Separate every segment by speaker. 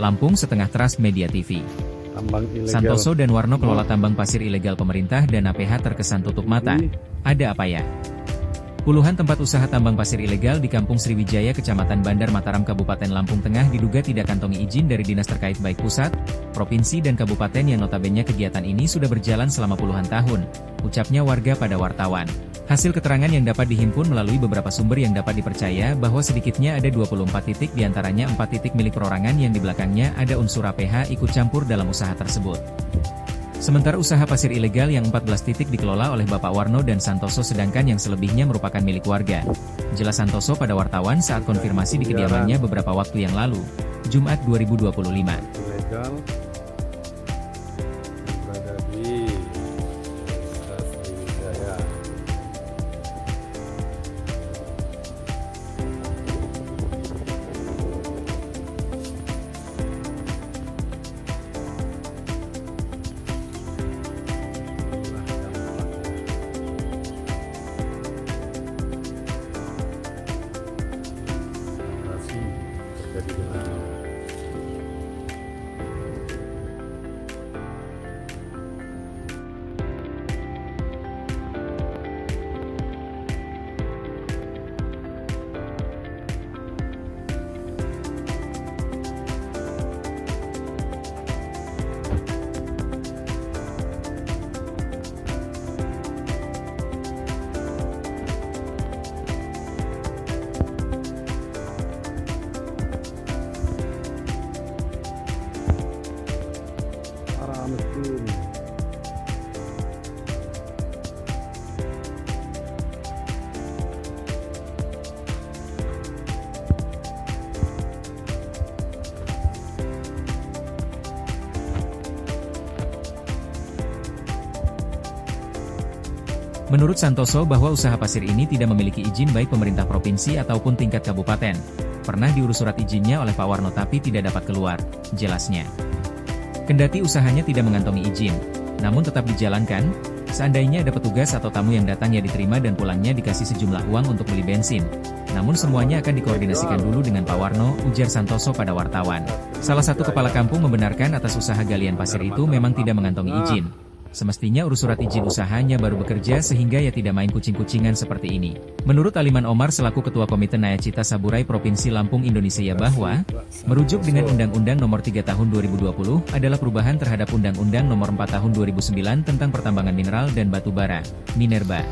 Speaker 1: Lampung setengah Trust Media TV.
Speaker 2: Tambang ilegal.
Speaker 1: Santoso dan Warno kelola tambang pasir ilegal pemerintah dan APH terkesan tutup mata. Ada apa ya? Puluhan tempat usaha tambang pasir ilegal di Kampung Sriwijaya, Kecamatan Bandar Mataram, Kabupaten Lampung Tengah diduga tidak kantongi izin dari dinas terkait baik pusat, provinsi dan kabupaten yang notabene kegiatan ini sudah berjalan selama puluhan tahun, ucapnya warga pada wartawan. Hasil keterangan yang dapat dihimpun melalui beberapa sumber yang dapat dipercaya bahwa sedikitnya ada 24 titik diantaranya 4 titik milik perorangan yang di belakangnya ada unsur APH ikut campur dalam usaha tersebut. Sementara usaha pasir ilegal yang 14 titik dikelola oleh Bapak Warno dan Santoso sedangkan yang selebihnya merupakan milik warga. Jelas Santoso pada wartawan saat konfirmasi di kediamannya beberapa waktu yang lalu, Jumat 2025.
Speaker 2: Ilegal berada di Sriwijaya. Terjadi di mana? Mesin.
Speaker 1: Menurut Santoso bahwa usaha pasir ini tidak memiliki izin baik pemerintah provinsi ataupun tingkat kabupaten. Pernah diurus surat izinnya oleh Pak Warno tapi tidak dapat keluar, jelasnya. Kendati usahanya tidak mengantongi izin, namun tetap dijalankan, seandainya ada petugas atau tamu yang datang ya diterima dan pulangnya dikasih sejumlah uang untuk beli bensin. Namun semuanya akan dikoordinasikan dulu dengan Pak Warno, ujar Santoso pada wartawan. Salah satu kepala kampung membenarkan atas usaha galian pasir itu memang tidak mengantongi izin. Semestinya urus surat izin usahanya baru bekerja sehingga ya tidak main kucing-kucingan seperti ini. Menurut Aliman Omar selaku Ketua Komite Nayacita Saburai Provinsi Lampung Indonesia bahwa, merujuk dengan Undang-Undang Nomor 3 Tahun 2020 adalah perubahan terhadap Undang-Undang Nomor 4 Tahun 2009 tentang pertambangan mineral dan batu bara, Minerba,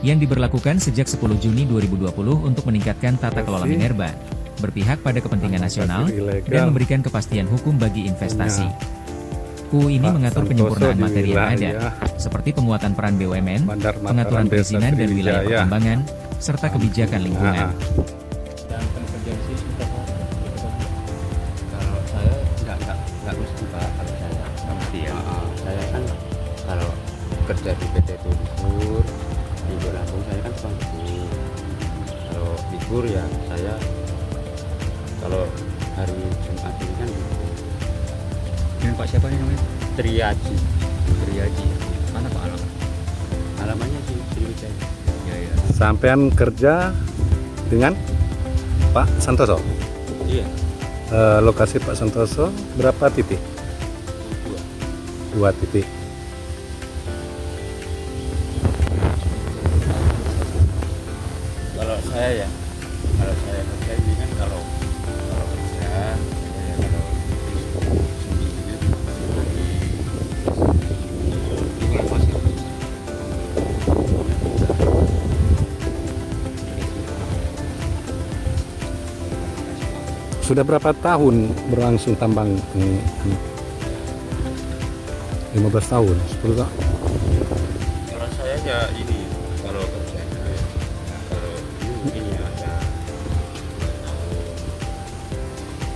Speaker 1: yang diberlakukan sejak 10 Juni 2020 untuk meningkatkan tata kelola minerba, berpihak pada kepentingan nasional, dan memberikan kepastian hukum bagi investasi. UU ini mengatur penyempurnaan materi yang ada, seperti penguatan peran BUMN, pengaturan perizinan dan wilayah pertambangan, serta kebijakan lingkungan.
Speaker 3: Kalau saya nggak mesti Pak, kalau saya mesti ya. Saya kan kalau kerja di PT Tulisur di Lampung saya kan tukang kebun. Kalau libur ya saya kalau hari Jumat ini kan libur.
Speaker 4: Dengan Pak siapa nih namanya?
Speaker 3: Triaji.
Speaker 4: Triaji. Mana Pak alamat?
Speaker 3: Alamannya di Sriwijaya.
Speaker 4: Ya ya.
Speaker 2: Sampean kerja dengan Pak Santoso.
Speaker 3: Iya.
Speaker 2: Lokasi Pak Santoso berapa titik? 2 titik.
Speaker 3: Kalau saya kerja ini kan kalau kerja saya kalau seminggunya di pasir.
Speaker 2: Sudah berapa tahun berlangsung tambang ini? 15 tahun, 10 tahun.
Speaker 3: Kalau saya ya ini kalau kerjanya ya, kalau ini ada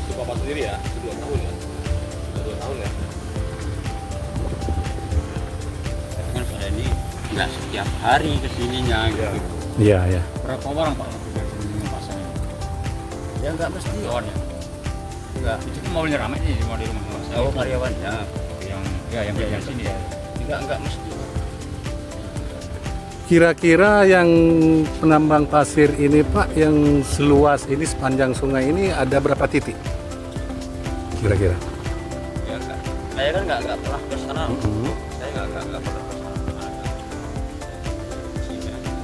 Speaker 4: Itu Bapak sendiri ya? 2 tahun ya? 2 tahun ya?
Speaker 3: kan saya ini nggak setiap hari kesininya gitu.
Speaker 2: Iya, ya.
Speaker 4: Berapa orang Pak yang kerja dengan pasarnya?
Speaker 3: Ya nggak mesti
Speaker 4: Kawannya?
Speaker 3: nggak.
Speaker 4: Itu kan maunya ramai nih di rumah saya.
Speaker 3: Oh karyawannya
Speaker 4: Yang kerja di sini ya.
Speaker 3: nggak mesti.
Speaker 2: Kira-kira yang penambang pasir ini Pak, yang seluas ini sepanjang sungai ini ada berapa titik? kira-kira?
Speaker 4: Ya enggak.
Speaker 3: Saya kan nggak pernah ke sana.
Speaker 4: Saya enggak pernah ke sana.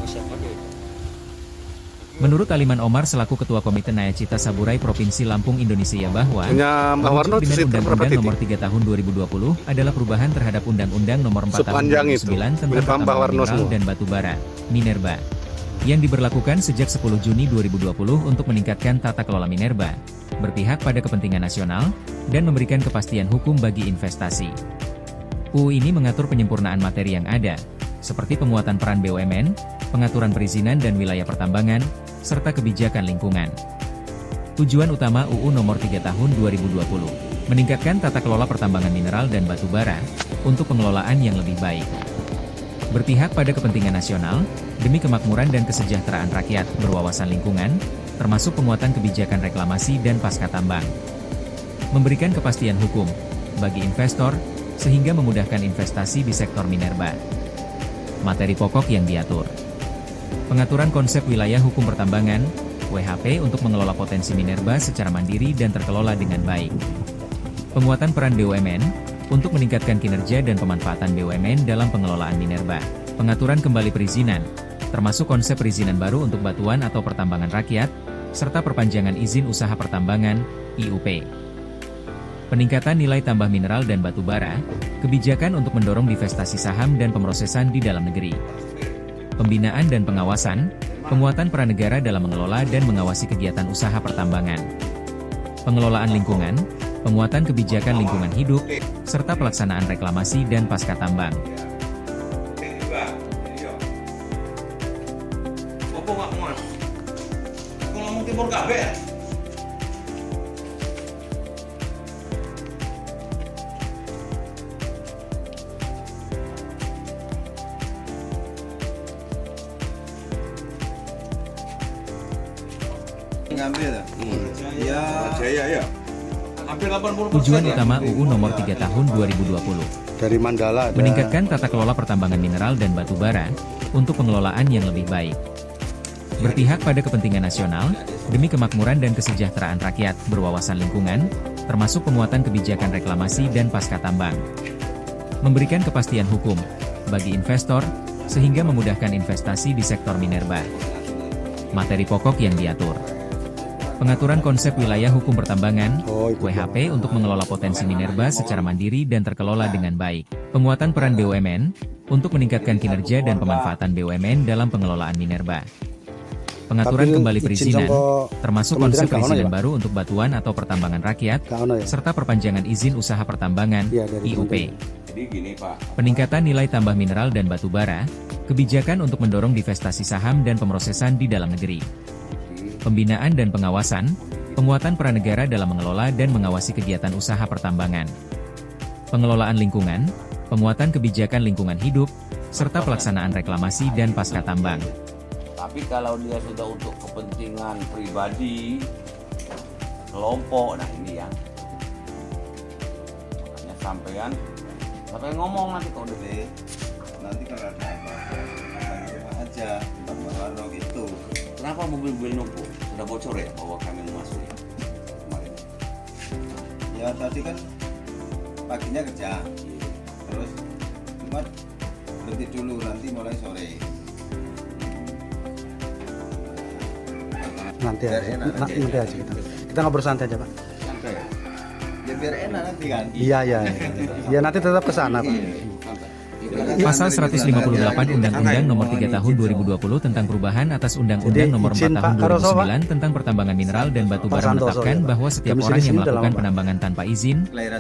Speaker 4: Siapa dia?
Speaker 1: Menurut Aliman Omar selaku Ketua Komite Nayacita Saburai Provinsi Lampung Indonesia bahwa
Speaker 2: Punya Mbak Warno
Speaker 1: merujuk
Speaker 2: itu
Speaker 1: dengan
Speaker 2: berapa
Speaker 1: Undang-Undang
Speaker 2: titik?
Speaker 1: Nomor 3 Tahun 2020 adalah perubahan terhadap Undang-Undang Nomor 4 Tahun
Speaker 2: Sepanjang itu.
Speaker 1: 2009 tentang
Speaker 2: Punya Mbak
Speaker 1: pertambangan
Speaker 2: Warno
Speaker 1: mineral
Speaker 2: semua.
Speaker 1: dan batu bara, Minerba, yang diberlakukan sejak 10 Juni 2020 untuk meningkatkan tata kelola minerba, berpihak pada kepentingan nasional, dan memberikan kepastian hukum bagi investasi. UU ini mengatur penyempurnaan materi yang ada, seperti penguatan peran BUMN, pengaturan perizinan dan wilayah pertambangan, serta kebijakan lingkungan. Tujuan utama UU Nomor 3 Tahun 2020, meningkatkan tata kelola pertambangan mineral dan batu bara, untuk pengelolaan yang lebih baik. Berpihak pada kepentingan nasional, demi kemakmuran dan kesejahteraan rakyat berwawasan lingkungan, termasuk penguatan kebijakan reklamasi dan pasca tambang. Memberikan kepastian hukum bagi investor, sehingga memudahkan investasi di sektor minerba. Materi pokok yang diatur. Pengaturan konsep wilayah hukum pertambangan, WHP untuk mengelola potensi minerba secara mandiri dan terkelola dengan baik. Penguatan peran BUMN, untuk meningkatkan kinerja dan pemanfaatan BUMN dalam pengelolaan minerba. Pengaturan kembali perizinan, termasuk konsep perizinan baru untuk batuan atau pertambangan rakyat, serta perpanjangan izin usaha pertambangan, IUP. Peningkatan nilai tambah mineral dan batu bara, kebijakan untuk mendorong divestasi saham dan pemrosesan di dalam negeri. Pembinaan dan pengawasan, penguatan peran negara dalam mengelola dan mengawasi kegiatan usaha pertambangan. Pengelolaan lingkungan, penguatan kebijakan lingkungan hidup, serta pelaksanaan reklamasi dan pasca tambang.
Speaker 4: Opo nggak muat? Aku ngomong timur kabeh.
Speaker 5: Ngambil ya. Jaya ya.
Speaker 4: Hampir 80%.
Speaker 1: Tujuan
Speaker 4: ya?
Speaker 1: utama UU Nomor 3 Tahun 2020,
Speaker 2: Dari Mandala ada.
Speaker 1: meningkatkan tata kelola pertambangan mineral dan batu bara, untuk pengelolaan yang lebih baik. Berpihak pada kepentingan nasional, demi kemakmuran dan kesejahteraan rakyat berwawasan lingkungan, termasuk penguatan kebijakan reklamasi dan pasca tambang. Memberikan kepastian hukum bagi investor, sehingga memudahkan investasi di sektor minerba. Materi pokok yang diatur. Pengaturan konsep wilayah hukum pertambangan, WHP untuk mengelola potensi minerba secara mandiri dan terkelola dengan baik. Penguatan peran BUMN, untuk meningkatkan kinerja dan pemanfaatan BUMN dalam pengelolaan minerba. Pengaturan kembali perizinan, termasuk konsep perizinan baru untuk batuan atau pertambangan rakyat, serta perpanjangan izin usaha pertambangan, IUP.
Speaker 5: Jadi gini Pak.
Speaker 1: Peningkatan nilai tambah mineral dan batu bara, kebijakan untuk mendorong divestasi saham dan pemrosesan di dalam negeri. Pembinaan dan pengawasan, penguatan peran negara dalam mengelola dan mengawasi kegiatan usaha pertambangan. Pengelolaan lingkungan, penguatan kebijakan lingkungan hidup, serta pelaksanaan reklamasi dan pasca tambang.
Speaker 5: Tapi kalau dia sudah untuk kepentingan pribadi, kelompok, nah ini yang makanya sampai ngomong nanti kok deh. Nanti kalau ada apa-apa aja tambah gitu. Kenapa mobil-mobil numpuk? Sudah bocor ya bahwa kami mau masuk ya kemarin? Ya tadi kan paginya kerja, terus cuma berhenti dulu nanti mulai sore.
Speaker 6: Nanti aja kita ngobrol santai aja Pak.
Speaker 5: Santai. Ya biar enak nanti kan.
Speaker 6: Iya nanti tetap ke sana Pak.
Speaker 1: Pasal 158 Undang-Undang Nomor 3 Tahun 2020 tentang perubahan atas Undang-Undang
Speaker 6: Jadi,
Speaker 1: Nomor 4
Speaker 6: izin,
Speaker 1: Tahun
Speaker 6: Pak Karoso,
Speaker 1: 2009 tentang pertambangan mineral dan batu
Speaker 6: Pak
Speaker 1: bara
Speaker 6: Santoso,
Speaker 1: menetapkan
Speaker 6: ya, Pak.
Speaker 1: bahwa setiap
Speaker 6: Domisili
Speaker 1: orang yang
Speaker 6: sini udah
Speaker 1: melakukan
Speaker 6: lama, Pak.
Speaker 1: penambangan tanpa izin,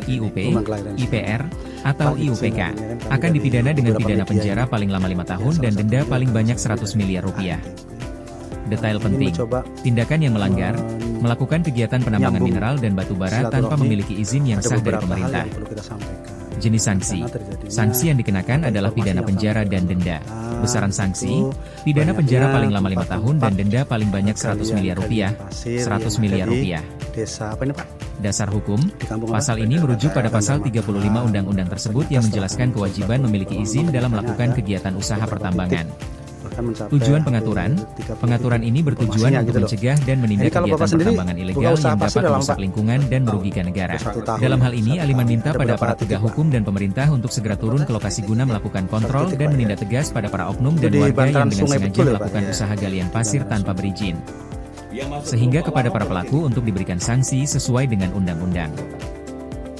Speaker 1: IUP,
Speaker 6: Rumah kelahiran sini.
Speaker 1: IPR, atau
Speaker 6: Pak, izin,
Speaker 1: IUPK,
Speaker 6: kami
Speaker 1: akan
Speaker 6: dari
Speaker 1: dipidana dengan
Speaker 6: beberapa
Speaker 1: pidana
Speaker 6: media
Speaker 1: penjara
Speaker 6: ini.
Speaker 1: paling lama 5 tahun
Speaker 6: Ya,
Speaker 1: dan
Speaker 6: salah
Speaker 1: denda
Speaker 6: satunya
Speaker 1: paling banyak
Speaker 6: juga
Speaker 1: 100 miliar rupiah. Detail
Speaker 6: Ini
Speaker 1: penting,
Speaker 6: mencoba
Speaker 1: tindakan yang melanggar, melakukan kegiatan penambangan
Speaker 6: nyambung
Speaker 1: mineral dan batu bara tanpa
Speaker 6: silaturahmi.
Speaker 1: memiliki izin yang
Speaker 6: Ada
Speaker 1: sah dari
Speaker 6: beberapa hal
Speaker 1: pemerintah.
Speaker 6: yang perlu kita sampaikan.
Speaker 1: Jenis sanksi.
Speaker 6: Karena terjadinya
Speaker 1: Sanksi yang dikenakan adalah
Speaker 6: informasi
Speaker 1: pidana
Speaker 6: yang
Speaker 1: penjara
Speaker 6: sangat
Speaker 1: dan denda.
Speaker 6: berbeda.
Speaker 1: Besaran sanksi,
Speaker 6: Itu
Speaker 1: pidana penjara
Speaker 6: banyaknya
Speaker 1: paling lama 5 tahun dan denda paling banyak 100
Speaker 6: galian-
Speaker 1: miliar rupiah.
Speaker 6: galian pasir
Speaker 1: 100
Speaker 6: yang
Speaker 1: miliar
Speaker 6: ada di
Speaker 1: rupiah.
Speaker 6: Desa apa ini Pak?
Speaker 1: Dasar hukum,
Speaker 6: Di kampung
Speaker 1: pasal
Speaker 6: apa?
Speaker 1: ini merujuk pada pasal
Speaker 6: Bandar
Speaker 1: 35
Speaker 6: Makassar.
Speaker 1: Undang-Undang tersebut yang menjelaskan kewajiban memiliki izin dalam melakukan kegiatan usaha pertambangan.
Speaker 6: Bahkan akan mencapai
Speaker 1: Tujuan
Speaker 6: hampir
Speaker 1: pengaturan,
Speaker 6: 30
Speaker 1: pengaturan ini bertujuan
Speaker 6: informasinya
Speaker 1: untuk
Speaker 6: gitu loh.
Speaker 1: mencegah dan menindak
Speaker 6: Jadi kalau Bapak
Speaker 1: kegiatan
Speaker 6: sendiri
Speaker 1: pertambangan
Speaker 6: buka
Speaker 1: ilegal
Speaker 6: usaha
Speaker 1: yang
Speaker 6: pasir
Speaker 1: dapat
Speaker 6: dalam
Speaker 1: merusak
Speaker 6: Pak?
Speaker 1: lingkungan dan merugikan negara.
Speaker 6: 1 tahun.
Speaker 1: Dalam hal ini,
Speaker 6: 1
Speaker 1: Aliman
Speaker 6: tahun.
Speaker 1: minta
Speaker 6: Ada
Speaker 1: pada
Speaker 6: berapa
Speaker 1: para
Speaker 6: titik,
Speaker 1: penegak
Speaker 6: Pak?
Speaker 1: hukum dan pemerintah untuk segera turun ke lokasi guna melakukan kontrol
Speaker 6: titik,
Speaker 1: dan
Speaker 6: Pak, ya?
Speaker 1: menindak tegas pada para oknum dan
Speaker 6: Itu di
Speaker 1: warga
Speaker 6: bantaran
Speaker 1: yang dengan
Speaker 6: sungai
Speaker 1: sengaja
Speaker 6: betul ya, Pak?
Speaker 1: melakukan
Speaker 6: Ya.
Speaker 1: usaha galian pasir
Speaker 6: Bantaran
Speaker 1: tanpa
Speaker 6: sungai.
Speaker 1: berizin.
Speaker 5: Yang masuk
Speaker 1: Sehingga
Speaker 5: grup
Speaker 1: kepada
Speaker 5: Pak
Speaker 1: para
Speaker 5: Warno
Speaker 1: pelaku untuk diberikan sanksi sesuai dengan undang-undang.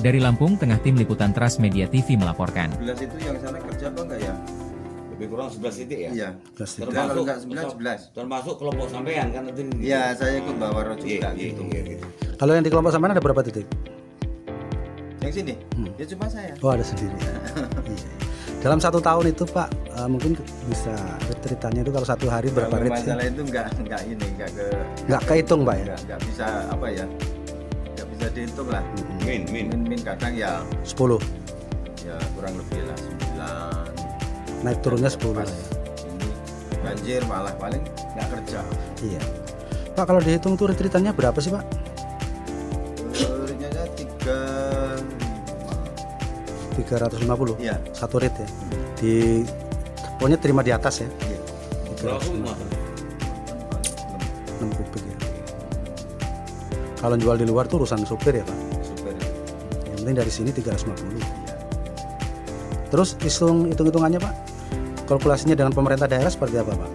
Speaker 1: Dari Lampung, Tengah Tim Liputan Trans Media TV melaporkan.
Speaker 7: 11 itu yang sana kerja apa enggak ya?
Speaker 5: lebih kurang 11 titik ya.
Speaker 7: Iya.
Speaker 6: Plus titik.
Speaker 7: Termasuk kalau enggak 11.
Speaker 5: Termasuk kelompok sampean kan nanti.
Speaker 7: Iya, saya ikut Mbak Warno
Speaker 5: Iya,
Speaker 7: juga
Speaker 5: iya,
Speaker 7: gitu.
Speaker 5: iya, gitu.
Speaker 6: Kalau yang di kelompok sampean ada berapa titik?
Speaker 7: Yang sini? Ya cuma saya.
Speaker 6: Oh, ada sendiri. Iya. Dalam 1 tahun itu Pak, mungkin bisa ceritanya itu kalau 1 hari berapa
Speaker 7: Kalau
Speaker 6: rit?
Speaker 7: masalah itu enggak ini,
Speaker 6: Nggak kehitung Pak ya?
Speaker 7: enggak bisa apa ya? Enggak bisa dihitung lah.
Speaker 5: Min.
Speaker 7: Min kadang ya
Speaker 6: 10.
Speaker 7: ya kurang lebih lah 9.
Speaker 6: Naik turunnya 10
Speaker 7: Pas
Speaker 6: ya.
Speaker 7: ini banjir malah paling enggak kerja.
Speaker 6: Iya. Pak, kalau dihitung tuh retreatannya berapa sih Pak?
Speaker 7: Ternyata
Speaker 6: 350.
Speaker 7: Iya.
Speaker 6: 1 rit ya. Di pokoknya terima di atas ya.
Speaker 7: Iya.
Speaker 5: Berapa motor?
Speaker 6: 6 kubik ya. Kalau jual di luar tuh urusan supir ya Pak.
Speaker 7: Super.
Speaker 6: Yang penting dari sini 350. Terus hitung-hitungannya Pak, kalkulasinya dengan pemerintah daerah seperti apa Pak?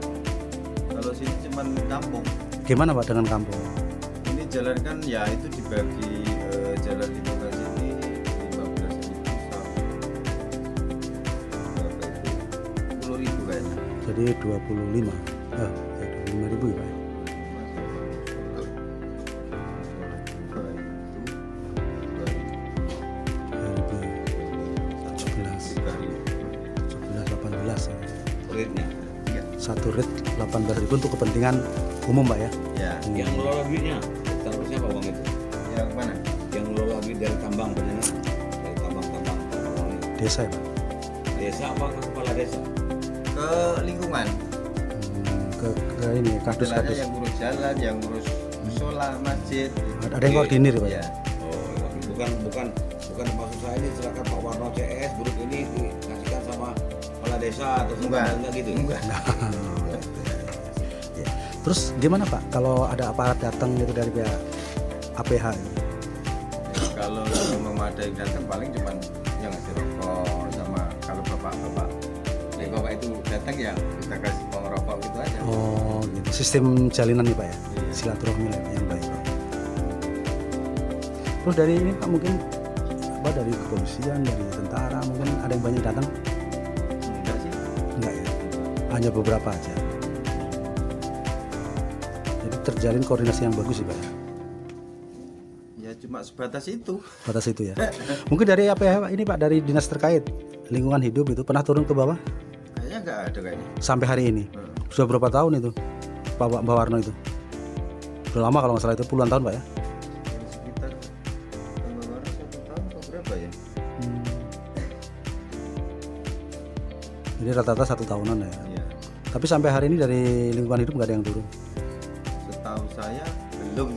Speaker 7: Kalau sini cuman kampung.
Speaker 6: Gimana Pak dengan kampung?
Speaker 7: Ini jalan kan ya itu dibagi jalan di tengah sini 15.000 berapa itu 10.000 kayaknya.
Speaker 6: Jadi 25. Ya 25.000 ya Pak. Ya, 11, 18 ya.
Speaker 5: Ritnya.
Speaker 6: Satu rit 18.000 untuk kepentingan umum Pak ya.
Speaker 7: Ya,
Speaker 5: Yang ngelola duitnya, taruh siapa uang itu?
Speaker 7: yang mana?
Speaker 5: Yang ngelola duit dari tambang benar? Dari tambang orang ini.
Speaker 6: Desa ya Pak.
Speaker 5: Desa apa ke kepala desa?
Speaker 7: Ke lingkungan.
Speaker 6: Ke ini
Speaker 7: Istilahnya
Speaker 6: kardus-kardus.
Speaker 7: yang ngurus jalan, yang ngurus musola, masjid.
Speaker 6: Ada yang koordinir ya Pak ya.
Speaker 7: Ya.
Speaker 5: Oh, bukan maksud saya ini silakan Pak Warno CS grup ini dikasihkan sama kepala desa atau
Speaker 7: Enggak.
Speaker 5: enggak gitu.
Speaker 7: Enggak.
Speaker 6: Ya. Terus gimana Pak kalau ada aparat datang gitu dari pihak APH ini?
Speaker 7: Kalau memadai datang paling cuman yang ngasih rokok sama kalau bapak-bapak itu datang ya kita kasih uang rokok gitu aja.
Speaker 6: Oh gitu. Sistem jalinan nih Pak ya.
Speaker 7: Iya.
Speaker 6: Silaturahmi lah yang baik. Terus dari ini Pak mungkin apa dari kepolisian, dari tentara mungkin ada yang banyak datang?
Speaker 7: Enggak sih.
Speaker 6: Enggak ya. Hanya beberapa aja. Jadi terjalin koordinasi yang bagus sih Pak ya.
Speaker 7: Ya cuma sebatas itu.
Speaker 6: Batas itu ya. Mungkin dari APH ini Pak, dari dinas terkait lingkungan hidup itu pernah turun ke bawah
Speaker 7: Kayaknya enggak ada kayaknya.
Speaker 6: sampai hari ini. Sudah berapa tahun itu Pak Warno itu? Sudah lama kalau nggak salah itu puluhan tahun Pak ya.
Speaker 7: Sekitar tambah baru 1 tahun atau berapa ya?
Speaker 6: Jadi rata-rata 1 tahunan ya.
Speaker 7: Iya.
Speaker 6: Tapi sampai hari ini dari lingkungan hidup nggak ada yang turun.
Speaker 7: Setahu saya belum.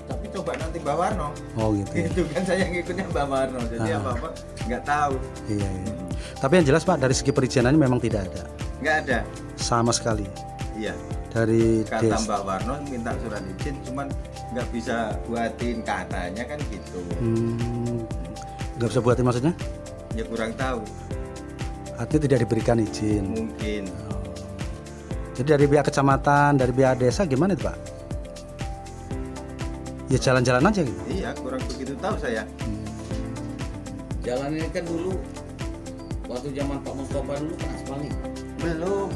Speaker 7: Tapi coba nanti Mbak Warno.
Speaker 6: Oh gitu. Ya.
Speaker 7: Itu kan saya ngikutnya Mbak Warno. Jadi apa-apa nggak tahu.
Speaker 6: Iya, iya. Tapi yang jelas Pak dari segi perizinannya memang tidak ada
Speaker 7: Nggak ada.
Speaker 6: sama sekali.
Speaker 7: Iya.
Speaker 6: Dari
Speaker 7: Kata Mbak Warno minta surat izin cuman nggak bisa buatin katanya kan gitu.
Speaker 6: nggak bisa buatin maksudnya?
Speaker 7: Ya kurang tahu.
Speaker 6: Artinya tidak diberikan izin.
Speaker 7: Mungkin.
Speaker 6: Jadi dari pihak kecamatan, dari pihak desa gimana itu Pak? Ya jalan-jalan aja gitu.
Speaker 7: Iya kurang begitu tahu saya.
Speaker 5: Jalan ini kan dulu waktu zaman Pak Mustafa dulu kan aspal nih.
Speaker 7: Belum.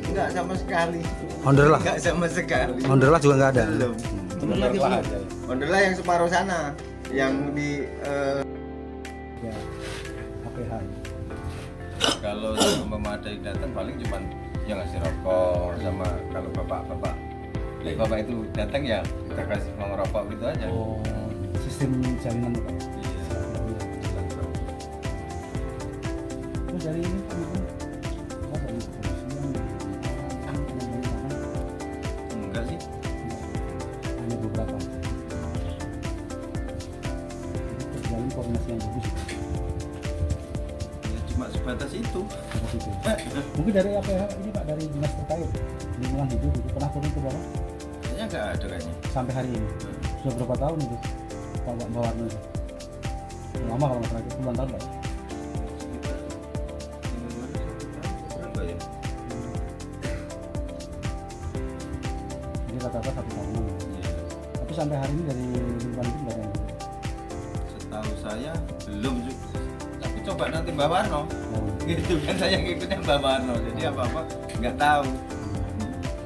Speaker 7: Nggak sama sekali.
Speaker 6: Onderlah.
Speaker 7: Nggak sama sekali.
Speaker 6: Onderlah juga nggak ada.
Speaker 7: Belum.
Speaker 5: Bener lagi belum?
Speaker 7: Onderlah yang separuh sana. Yang di
Speaker 6: Ya, APH.
Speaker 7: kalau memadai datang paling cuman yang ngasih rokok sama kalau bapak-bapak itu datang ya kita kasih uang rokok gitu aja.
Speaker 6: Oh, sistem jalinan Pak.
Speaker 7: Iya.
Speaker 6: Terus dari ini Pak mungkin apa dari kepolisian,
Speaker 7: Enggak sih.
Speaker 6: hanya beberapa. Jadi terjalin koordinasi yang bagus.
Speaker 7: Ya cuma sebatas itu.
Speaker 6: Seperti itu. Mungkin dari apa ya ini Pak, dari dinas terkait lingkungan hidup itu pernah turun ke bawah
Speaker 7: Kayaknya nggak ada kayaknya.
Speaker 6: sampai hari ini. Sudah berapa tahun itu Pak Warno itu? Lama kalau nggak salah, puluhan tahun Pak.
Speaker 7: Sekitar berapa ya?
Speaker 6: Ini rata-rata 1 tahunan.
Speaker 7: Iya.
Speaker 6: Tapi sampai hari ini dari lingkungan hidup nggak ada yang gitu.
Speaker 7: Setahu saya belum juga. Tapi coba nanti Mbak Warno.
Speaker 6: Oh.
Speaker 7: Gitu kan saya ngikutnya Mbak Warno. Jadi apa-apa nggak tahu.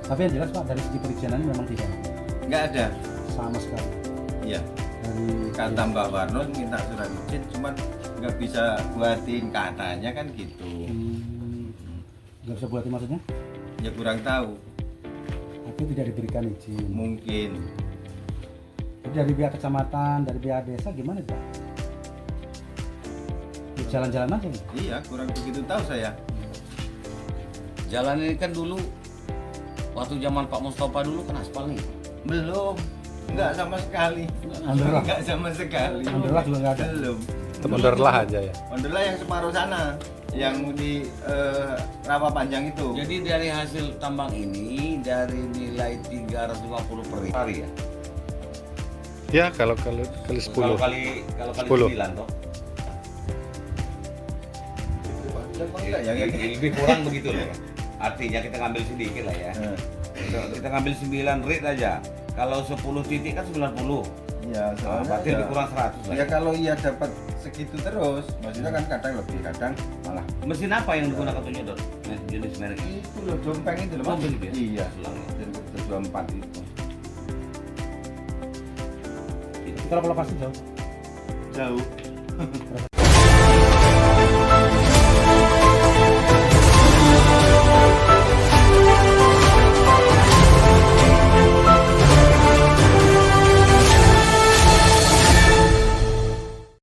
Speaker 6: Tapi yang jelas Pak, dari segi perizinan memang tidak ada.
Speaker 7: Nggak ada.
Speaker 6: Sama sekali.
Speaker 7: Iya.
Speaker 6: Dari
Speaker 7: Kata Mbak Warno minta surat izin, cuman nggak bisa buatin katanya kan gitu.
Speaker 6: nggak bisa buatin maksudnya?
Speaker 7: Ya kurang tahu.
Speaker 6: Tapi tidak diberikan izin.
Speaker 7: Mungkin.
Speaker 6: Jadi dari pihak kecamatan, dari pihak desa gimana Pak? Ya, jalan-jalan aja gitu.
Speaker 7: Iya, kurang begitu tahu saya.
Speaker 5: Jalan ini kan dulu waktu zaman Pak Mustafa dulu kan aspal nih.
Speaker 7: Belum. Nggak sama sekali.
Speaker 6: Alhamdulillah.
Speaker 7: Nggak sama sekali.
Speaker 6: Alhamdulillah juga nggak ada.
Speaker 7: Belum.
Speaker 2: Temenderlah aja ya.
Speaker 7: Alhamdulillah yang separuh sana, yang di Rawa Panjang itu.
Speaker 5: Jadi dari hasil tambang ini dari nilai 350 per hari ya.
Speaker 2: Ya kalau kali 10.
Speaker 5: Kalau kali
Speaker 2: 10.
Speaker 5: 9 toh.
Speaker 7: Enggak ya,
Speaker 5: Lebih kurang begitu loh ya. Artinya kita ngambil sedikit lah ya. Kita ngambil 9 rit aja. Kalau 10 titik kan 90.
Speaker 7: Iya, soalnya
Speaker 5: Berarti lebih kurang 100 lah.
Speaker 7: ya kalau ia dapat segitu terus, maksudnya kan kadang lebih, kadang malah.
Speaker 5: Mesin apa yang digunakan untuk nyedot? Jenis merek ini.
Speaker 7: Itu loh dompeng itu loh.
Speaker 5: Oh,
Speaker 7: Mas.
Speaker 5: begitu ya?
Speaker 7: Iya,
Speaker 5: Selangnya.
Speaker 7: dan 24 itu.
Speaker 6: Itu kalau lokasi jauh.
Speaker 7: Jauh.
Speaker 6: Berapa